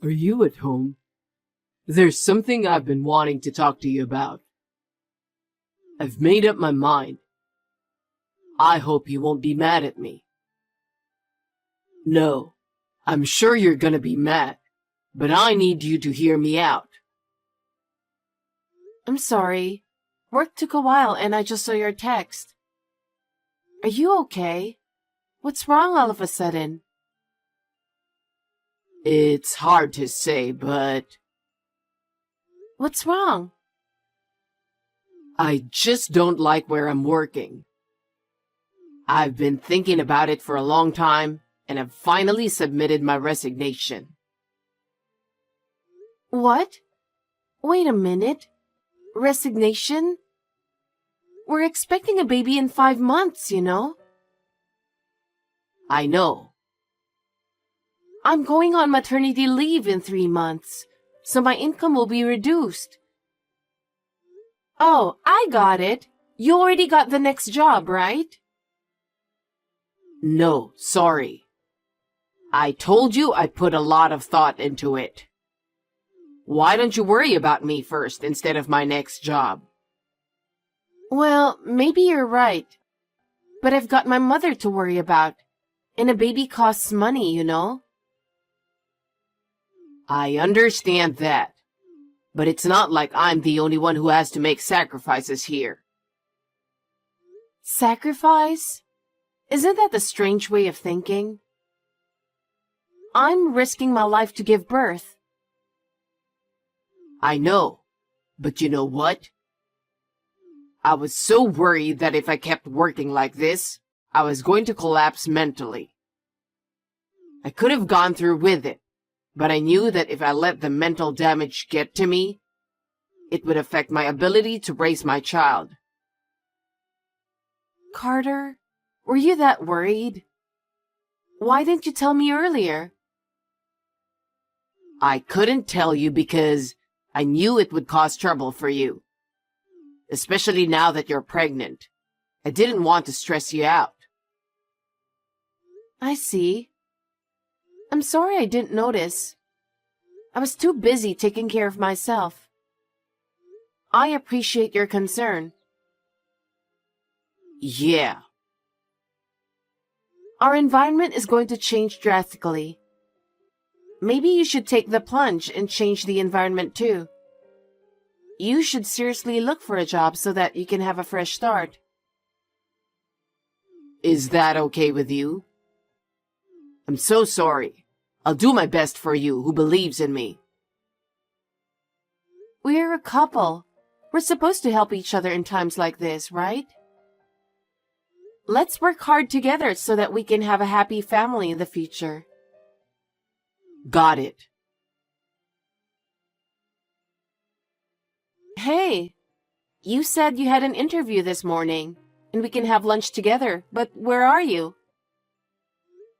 Are you at home? There's something I've been wanting to talk to you about. I've made up my mind. I hope you won't be mad at me. No, I'm sure you're gonna be mad, but I need you to hear me out. I'm sorry. Work took a while and I just saw your text. Are you okay? What's wrong all of a sudden? It's hard to say, but What's wrong? I just don't like where I'm working. I've been thinking about it for a long time, and I've finally submitted my resignation. What? Wait a minute. Resignation? We're expecting a baby in 5 months, you know? I know. I'm going on maternity leave in 3 months, so my income will be reduced. Oh, I got it. You already got the next job, right? No, sorry. I told you I put a lot of thought into it. Why don't you worry about me first instead of my next job? Well, maybe you're right. But I've got my mother to worry about. And a baby costs money, you know? I understand that. But it's not like I'm the only one who has to make sacrifices here. Sacrifice? Isn't that a strange way of thinking? I'm risking my life to give birth. I know. But you know what? I was so worried that if I kept working like this, I was going to collapse mentally. I could have gone through with it, but I knew that if I let the mental damage get to me, it would affect my ability to raise my child. Carter, were you that worried? Why didn't you tell me earlier? I couldn't tell you because I knew it would cause trouble for you. Especially now that you're pregnant. I didn't want to stress you out. I see. I'm sorry I didn't notice. I was too busy taking care of myself. I appreciate your concern. Yeah. Our environment is going to change drastically. Maybe you should take the plunge and change the environment too. You should seriously look for a job so that you can have a fresh start. Is that okay with you? I'm so sorry. I'll do my best for you who believes in me. We're a couple. We're supposed to help each other in times like this, right? Let's work hard together so that we can have a happy family in the future. Got it. Hey, you said you had an interview this morning, and we can have lunch together, but where are you?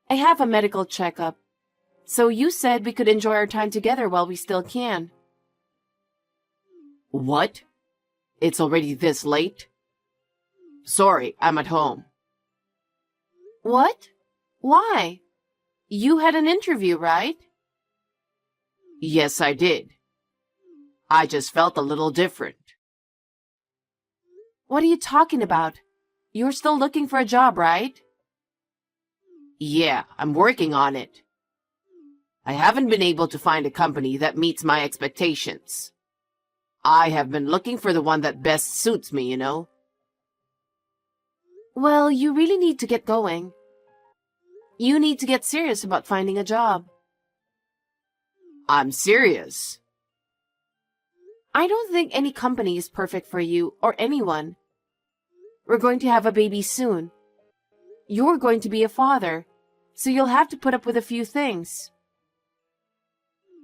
I have a medical checkup, so you said we could enjoy our time together while we still can. What? It's already this late? Sorry, I'm at home. What? Why? You had an interview, right? Yes, I did. I just felt a little different. What are you talking about? You're still looking for a job, right? Yeah, I'm working on it. I haven't been able to find a company that meets my expectations. I have been looking for the one that best suits me, you know? Well, you really need to get going. You need to get serious about finding a job. I'm serious. I don't think any company is perfect for you or anyone. We're going to have a baby soon. You're going to be a father, so you'll have to put up with a few things.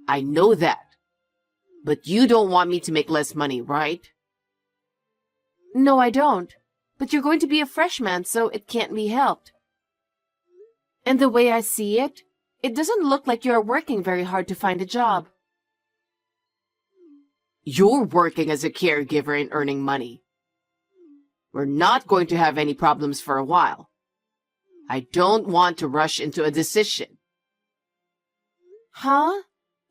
I know that. But you don't want me to make less money, right? No, I don't. But you're going to be a freshman, so it can't be helped. And the way I see it, it doesn't look like you're working very hard to find a job. You're working as a caregiver and earning money. We're not going to have any problems for a while. I don't want to rush into a decision. Huh?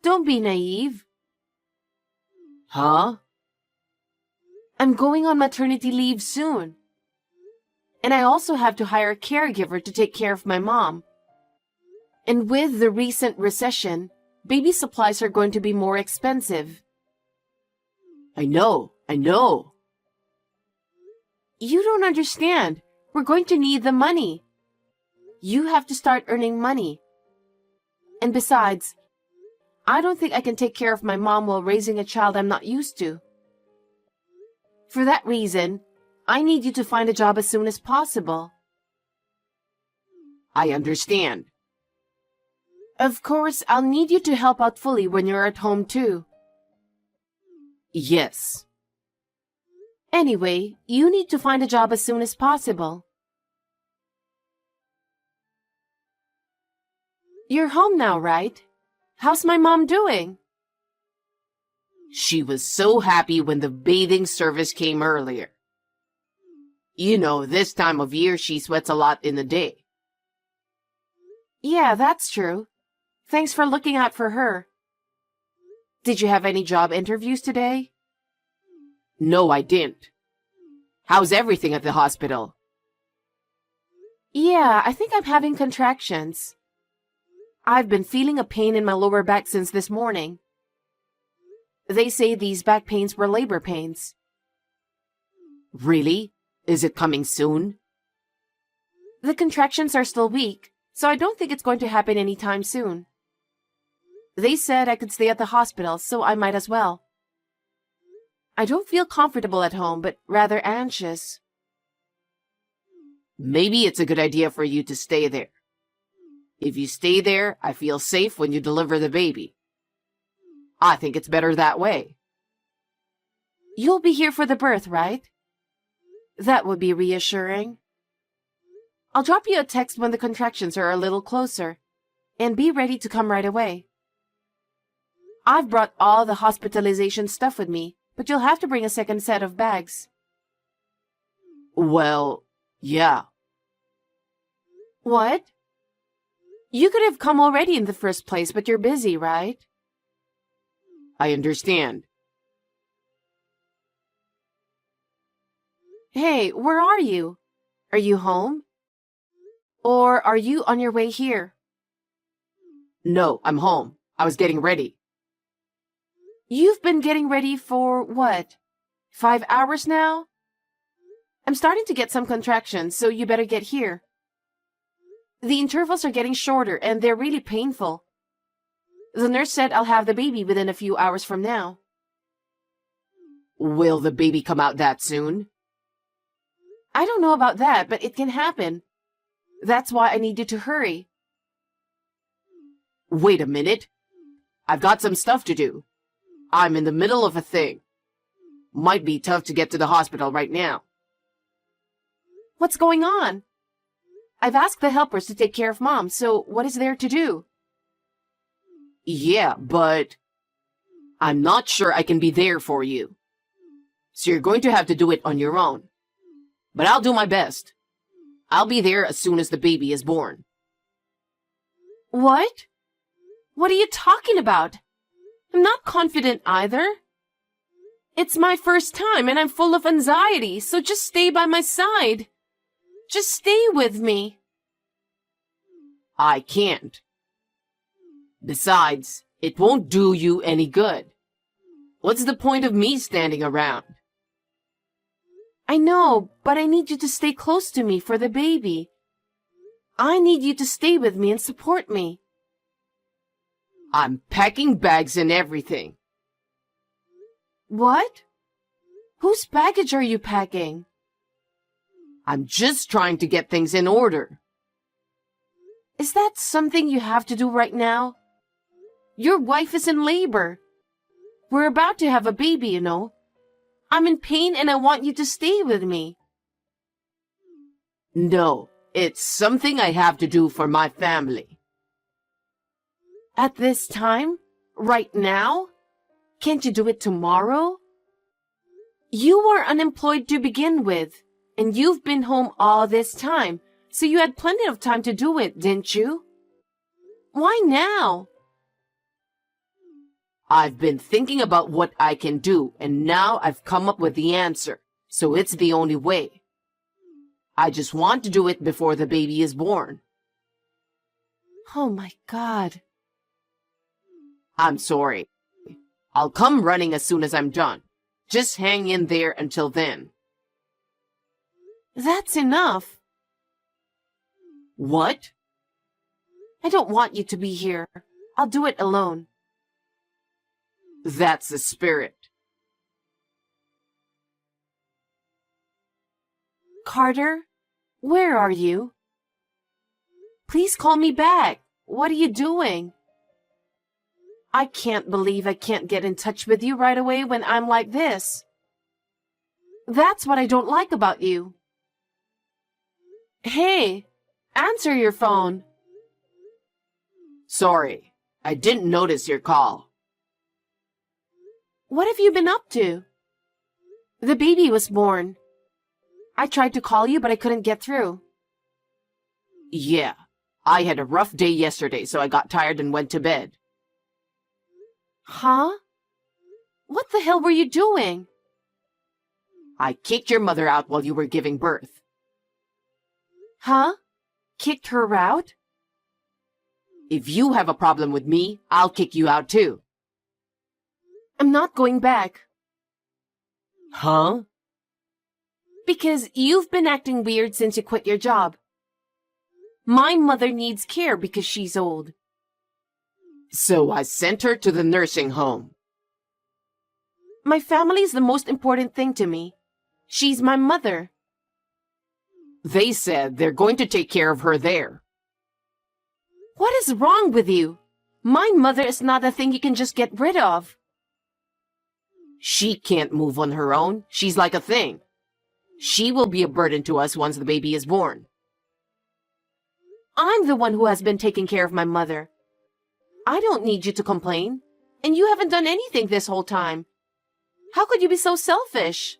Don't be naive. Huh? I'm going on maternity leave soon. And I also have to hire a caregiver to take care of my mom. And with the recent recession, baby supplies are going to be more expensive. I know. You don't understand. We're going to need the money. You have to start earning money. And besides, I don't think I can take care of my mom while raising a child I'm not used to. For that reason, I need you to find a job as soon as possible. I understand. Of course, I'll need you to help out fully when you're at home too. Yes. Anyway, you need to find a job as soon as possible. You're home now, right? How's my mom doing? She was so happy when the bathing service came earlier. You know, this time of year she sweats a lot in the day. Yeah, that's true. Thanks for looking out for her. Did you have any job interviews today? No, I didn't. How's everything at the hospital? Yeah, I think I'm having contractions. I've been feeling a pain in my lower back since this morning. They say these back pains were labor pains. Really? Is it coming soon? The contractions are still weak, so I don't think it's going to happen anytime soon. They said I could stay at the hospital, so I might as well. I don't feel comfortable at home, but rather anxious. Maybe it's a good idea for you to stay there. If you stay there, I feel safe when you deliver the baby. I think it's better that way. You'll be here for the birth, right? That would be reassuring. I'll drop you a text when the contractions are a little closer, and be ready to come right away. I've brought all the hospitalization stuff with me, but you'll have to bring a second set of bags. Well, yeah. What? You could have come already in the first place, but you're busy, right? I understand. Hey, where are you? Are you home? Or are you on your way here? No, I'm home. I was getting ready. You've been getting ready for what? 5 hours now? I'm starting to get some contractions, so you better get here. The intervals are getting shorter and they're really painful. The nurse said I'll have the baby within a few hours from now. Will the baby come out that soon? I don't know about that, but it can happen. That's why I need you to hurry. Wait a minute. I've got some stuff to do. I'm in the middle of a thing. Might be tough to get to the hospital right now. What's going on? I've asked the helpers to take care of Mom, so what is there to do? Yeah, but I'm not sure I can be there for you. So you're going to have to do it on your own. But I'll do my best. I'll be there as soon as the baby is born. What? What are you talking about? I'm not confident either. It's my first time and I'm full of anxiety, so just stay by my side. Just stay with me. I can't. Besides, it won't do you any good. What's the point of me standing around? I know, but I need you to stay close to me for the baby. I need you to stay with me and support me. I'm packing bags and everything. What? Whose baggage are you packing? I'm just trying to get things in order. Is that something you have to do right now? Your wife is in labor. We're about to have a baby, you know. I'm in pain and I want you to stay with me. No, it's something I have to do for my family. At this time? Right now? Can't you do it tomorrow? You are unemployed to begin with, and you've been home all this time, so you had plenty of time to do it, didn't you? Why now? I've been thinking about what I can do, and now I've come up with the answer. So it's the only way. I just want to do it before the baby is born. Oh my God. I'm sorry. I'll come running as soon as I'm done. Just hang in there until then. That's enough. What? I don't want you to be here. I'll do it alone. That's the spirit. Carter, where are you? Please call me back. What are you doing? I can't believe I can't get in touch with you right away when I'm like this. That's what I don't like about you. Hey, answer your phone. Sorry, I didn't notice your call. What have you been up to? The baby was born. I tried to call you, but I couldn't get through. Yeah, I had a rough day yesterday, so I got tired and went to bed. Huh? What the hell were you doing? I kicked your mother out while you were giving birth. Huh? Kicked her out? If you have a problem with me, I'll kick you out too. I'm not going back. Huh? Because you've been acting weird since you quit your job. My mother needs care because she's old. So I sent her to the nursing home. My family's the most important thing to me. She's my mother. They said they're going to take care of her there. What is wrong with you? My mother is not a thing you can just get rid of. She can't move on her own. She's like a thing. She will be a burden to us once the baby is born. I'm the one who has been taking care of my mother. I don't need you to complain. And you haven't done anything this whole time. How could you be so selfish?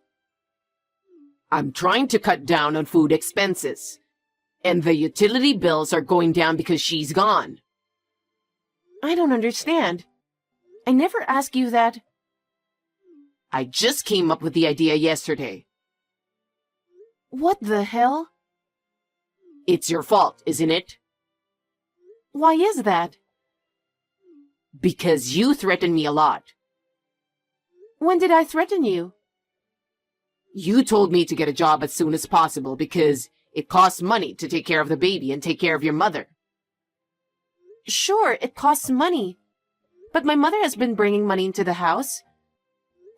I'm trying to cut down on food expenses. And the utility bills are going down because she's gone. I don't understand. I never asked you that. I just came up with the idea yesterday. What the hell? It's your fault, isn't it? Why is that? Because you threaten me a lot. When did I threaten you? You told me to get a job as soon as possible because it costs money to take care of the baby and take care of your mother. Sure, it costs money. But my mother has been bringing money into the house.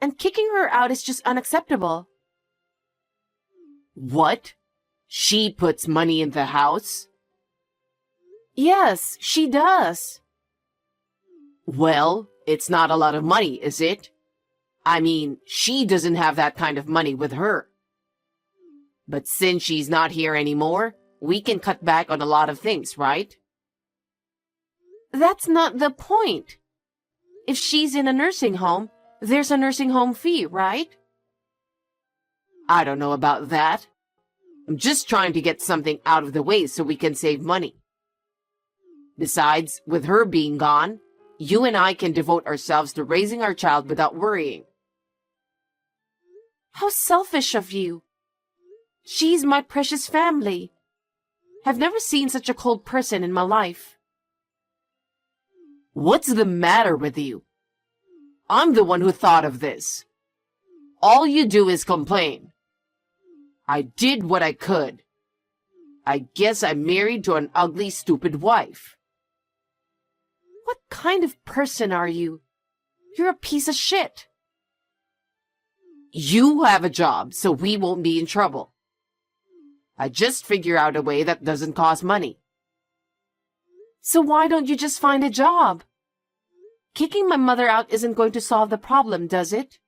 And kicking her out is just unacceptable. What? She puts money in the house? Yes, she does. Well, it's not a lot of money, is it? I mean, she doesn't have that kind of money with her. But since she's not here anymore, we can cut back on a lot of things, right? That's not the point. If she's in a nursing home, there's a nursing home fee, right? I don't know about that. I'm just trying to get something out of the way so we can save money. Besides, with her being gone, you and I can devote ourselves to raising our child without worrying. How selfish of you. She's my precious family. I've never seen such a cold person in my life. What's the matter with you? I'm the one who thought of this. All you do is complain. I did what I could. I guess I'm married to an ugly, stupid wife. What kind of person are you? You're a piece of shit. You have a job, so we won't be in trouble. I just figure out a way that doesn't cost money. So why don't you just find a job? Kicking my mother out isn't going to solve the problem, does it?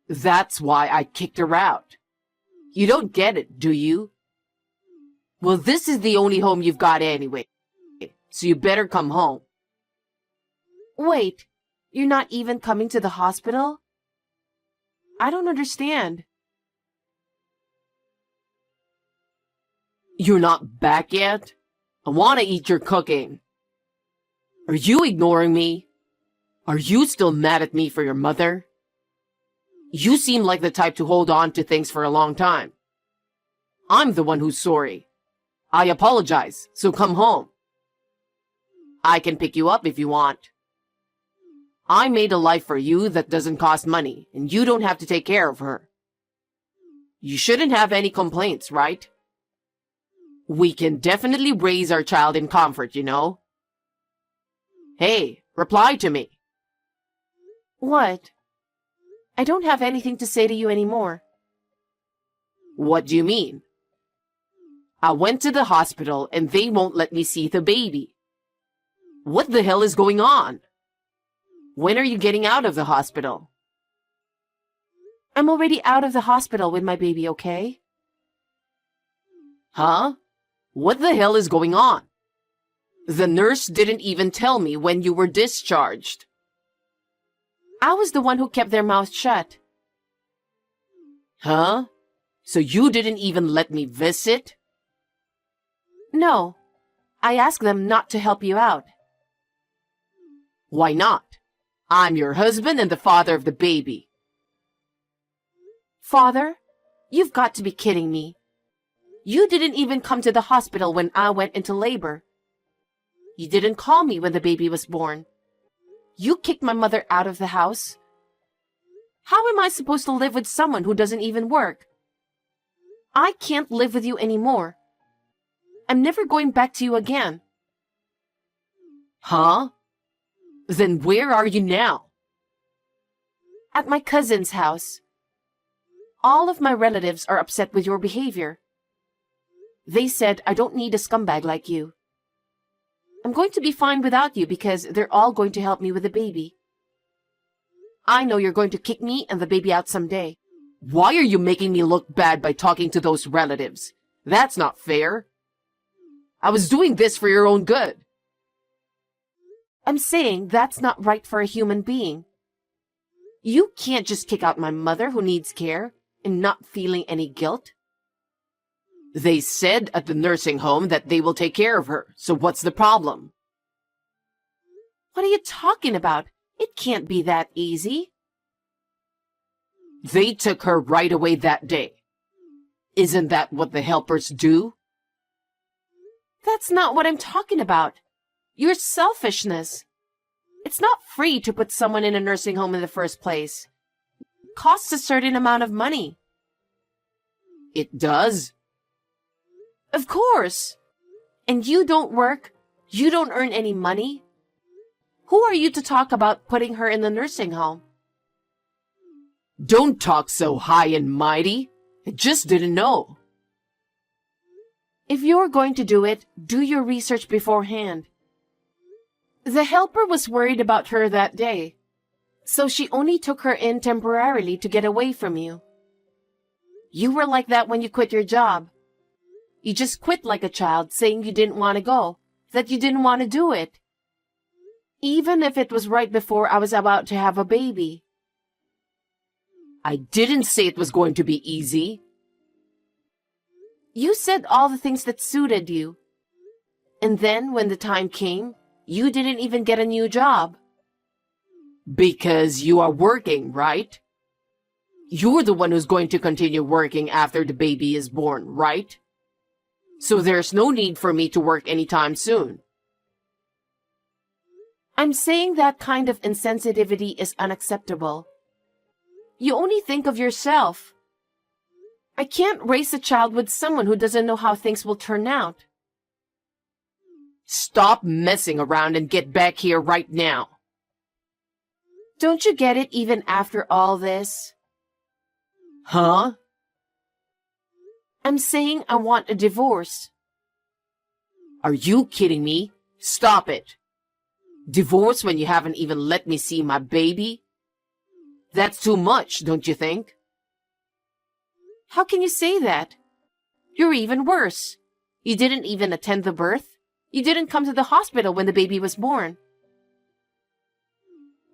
That's why I kicked her out. You don't get it, do you? Well, this is the only home you've got anyway, so you better come home. Wait, you're not even coming to the hospital? I don't understand. You're not back yet? I want to eat your cooking. Are you ignoring me? Are you still mad at me for your mother? You seem like the type to hold on to things for a long time. I'm the one who's sorry. I apologize, so come home. I can pick you up if you want. I made a life for you that doesn't cost money, and you don't have to take care of her. You shouldn't have any complaints, right? We can definitely raise our child in comfort, you know? Hey, reply to me. What? I don't have anything to say to you anymore. What do you mean? I went to the hospital and they won't let me see the baby. What the hell is going on? When are you getting out of the hospital? I'm already out of the hospital with my baby, okay? Huh? What the hell is going on? The nurse didn't even tell me when you were discharged. I was the one who kept their mouth shut. Huh? So you didn't even let me visit? No, I asked them not to help you out. Why not? I'm your husband and the father of the baby. Father, you've got to be kidding me. You didn't even come to the hospital when I went into labor. You didn't call me when the baby was born. You kicked my mother out of the house. How am I supposed to live with someone who doesn't even work? I can't live with you anymore. I'm never going back to you again. Huh? Then where are you now? At my cousin's house. All of my relatives are upset with your behavior. They said I don't need a scumbag like you. I'm going to be fine without you because they're all going to help me with the baby. I know you're going to kick me and the baby out someday. Why are you making me look bad by talking to those relatives? That's not fair. I was doing this for your own good. I'm saying that's not right for a human being. You can't just kick out my mother who needs care and not feeling any guilt. They said at the nursing home that they will take care of her, so what's the problem? What are you talking about? It can't be that easy. They took her right away that day. Isn't that what the helpers do? That's not what I'm talking about. Your selfishness. It's not free to put someone in a nursing home in the first place. It costs a certain amount of money. It does? Of course. And you don't work. You don't earn any money. Who are you to talk about putting her in the nursing home? Don't talk so high and mighty. I just didn't know. If you're going to do it, do your research beforehand. The helper was worried about her that day, so she only took her in temporarily to get away from you. You were like that when you quit your job. You just quit like a child, saying you didn't want to go, that you didn't want to do it. Even if it was right before I was about to have a baby. I didn't say it was going to be easy. You said all the things that suited you. And then, when the time came, you didn't even get a new job. Because you are working, right? You're the one who's going to continue working after the baby is born, right? So there's no need for me to work anytime soon. I'm saying that kind of insensitivity is unacceptable. You only think of yourself. I can't raise a child with someone who doesn't know how things will turn out. Stop messing around and get back here right now. Don't you get it even after all this? Huh? I'm saying I want a divorce. Are you kidding me? Stop it. Divorce when you haven't even let me see my baby? That's too much, don't you think? How can you say that? You're even worse. You didn't even attend the birth. You didn't come to the hospital when the baby was born.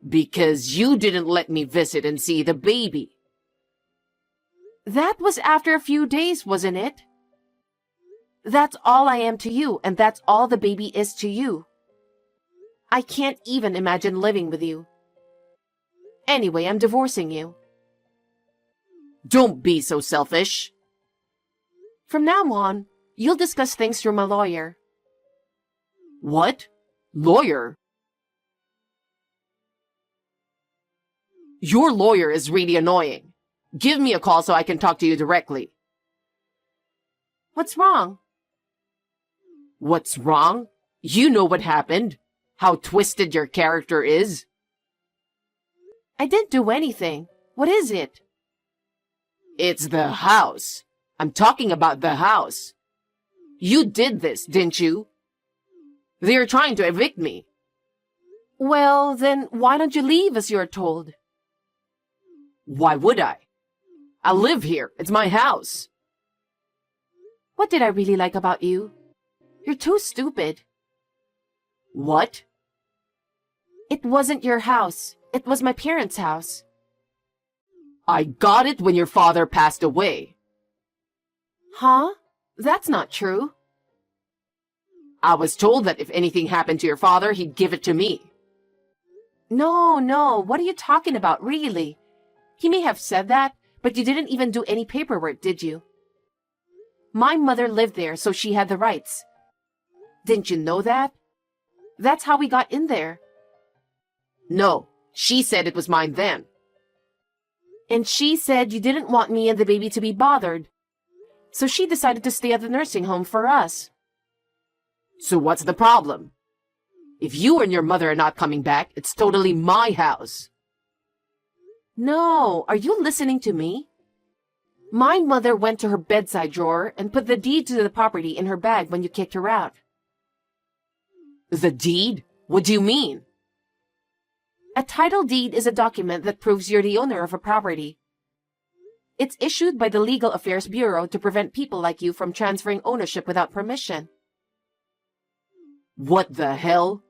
Because you didn't let me visit and see the baby. That was after a few days, wasn't it? That's all I am to you, and that's all the baby is to you. I can't even imagine living with you. Anyway, I'm divorcing you. Don't be so selfish. From now on, you'll discuss things through my lawyer. What? Lawyer? Your lawyer is really annoying. Give me a call so I can talk to you directly. What's wrong? What's wrong? You know what happened. How twisted your character is. I didn't do anything. What is it? It's the house. I'm talking about the house. You did this, didn't you? They're trying to evict me. Well, then why don't you leave as you're told? Why would I? I live here. It's my house. What did I really like about you? You're too stupid. What? It wasn't your house. It was my parents' house. I got it when your father passed away. Huh? That's not true. I was told that if anything happened to your father, he'd give it to me. No, what are you talking about, really? He may have said that, but you didn't even do any paperwork, did you? My mother lived there, so she had the rights. Didn't you know that? That's how we got in there. No, she said it was mine then. And she said you didn't want me and the baby to be bothered. So she decided to stay at the nursing home for us. So what's the problem? If you and your mother are not coming back, it's totally my house. No, are you listening to me? My mother went to her bedside drawer and put the deed to the property in her bag when you kicked her out. The deed? What do you mean? A title deed is a document that proves you're the owner of a property. It's issued by the Legal Affairs Bureau to prevent people like you from transferring ownership without permission. What the hell?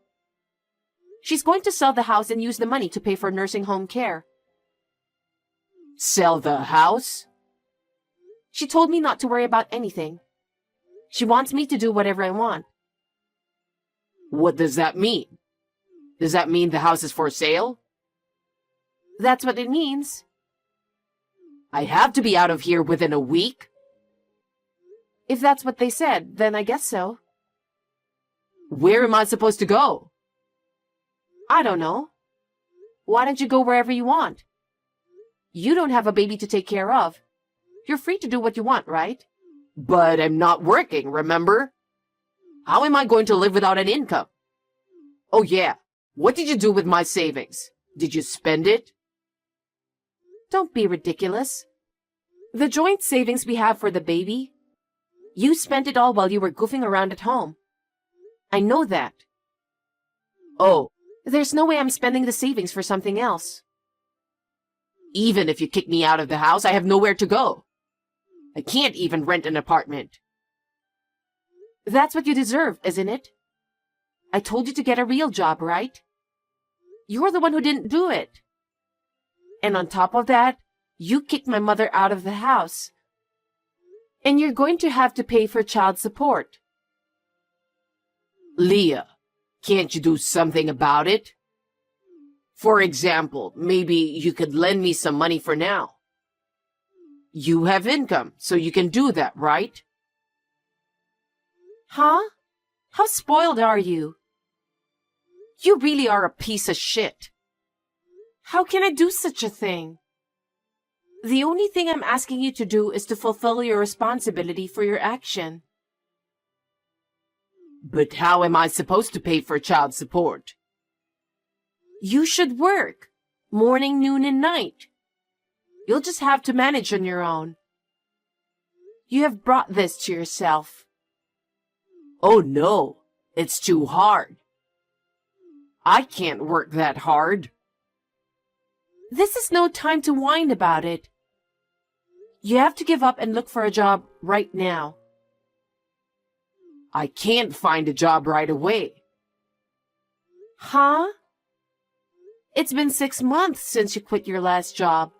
She's going to sell the house and use the money to pay for nursing home care. Sell the house? She told me not to worry about anything. She wants me to do whatever I want. What does that mean? Does that mean the house is for sale? That's what it means. I have to be out of here within a week? If that's what they said, then I guess so. Where am I supposed to go? I don't know. Why don't you go wherever you want? You don't have a baby to take care of. You're free to do what you want, right? But I'm not working, remember? How am I going to live without an income? Oh yeah, what did you do with my savings? Did you spend it? Don't be ridiculous. The joint savings we have for the baby, you spent it all while you were goofing around at home. I know that. Oh, There's no way I'm spending the savings for something else. even if you kick me out of the house, I have nowhere to go. I can't even rent an apartment. That's what you deserve, isn't it? I told you to get a real job, right? You're the one who didn't do it. And on top of that, you kicked my mother out of the house. And you're going to have to pay for child support. Leah, can't you do something about it? For example, maybe you could lend me some money for now. You have income, so you can do that, right? Huh? How spoiled are you? You really are a piece of shit. How can I do such a thing? The only thing I'm asking you to do is to fulfill your responsibility for your action. But how am I supposed to pay for child support? You should work. Morning, noon, and night. You'll just have to manage on your own. You have brought this to yourself. Oh no, it's too hard. I can't work that hard. This is no time to whine about it. You have to give up and look for a job right now. I can't find a job right away. Huh? It's been 6 months since you quit your last job.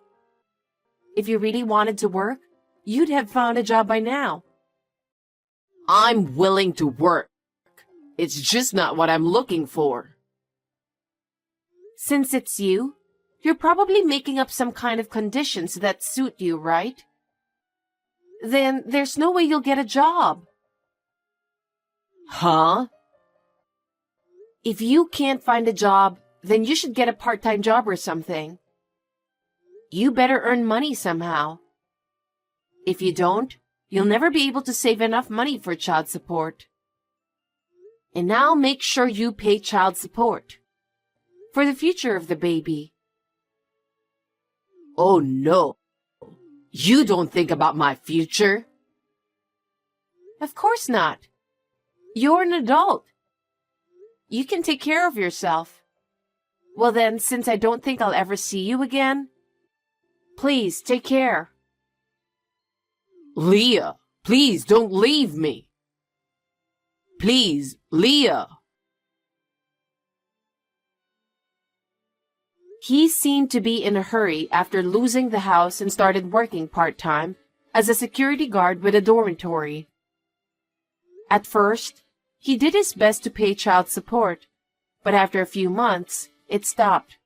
If you really wanted to work, you'd have found a job by now. I'm willing to work. It's just not what I'm looking for. Since it's you, You're probably making up some kind of conditions that suit you, right? Then there's no way you'll get a job. Huh? If you can't find a job, then you should get a part-time job or something. You better earn money somehow. If you don't, you'll never be able to save enough money for child support. And now make sure you pay child support for the future of the baby. Oh no. You don't think about my future? Of course not. You're an adult. You can take care of yourself. Well then, since I don't think I'll ever see you again, please take care. Leah, please don't leave me. Please, Leah. He seemed to be in a hurry after losing the house and started working part-time as a security guard with a dormitory. At first, he did his best to pay child support, but after a few months, it stopped.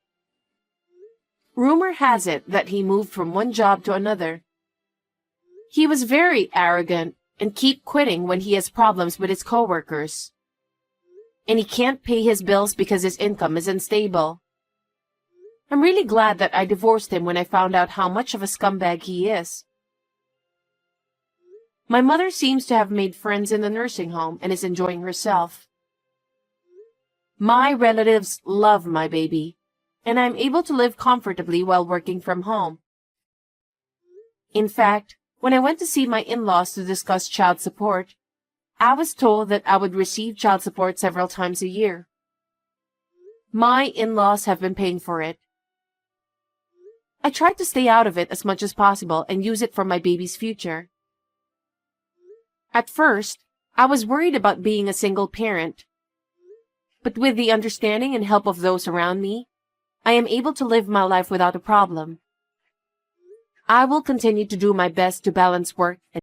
Rumor has it that he moved from one job to another. He was very arrogant and keep quitting when he has problems with his coworkers. And he can't pay his bills because his income is unstable. I'm really glad that I divorced him when I found out how much of a scumbag he is. My mother seems to have made friends in the nursing home and is enjoying herself. My relatives love my baby, and I'm able to live comfortably while working from home. In fact, when I went to see my in-laws to discuss child support, I was told that I would receive child support several times a year. My in-laws have been paying for it. I tried to stay out of it as much as possible and use it for my baby's future. At first, I was worried about being a single parent. But with the understanding and help of those around me, I am able to live my life without a problem. I will continue to do my best to balance work and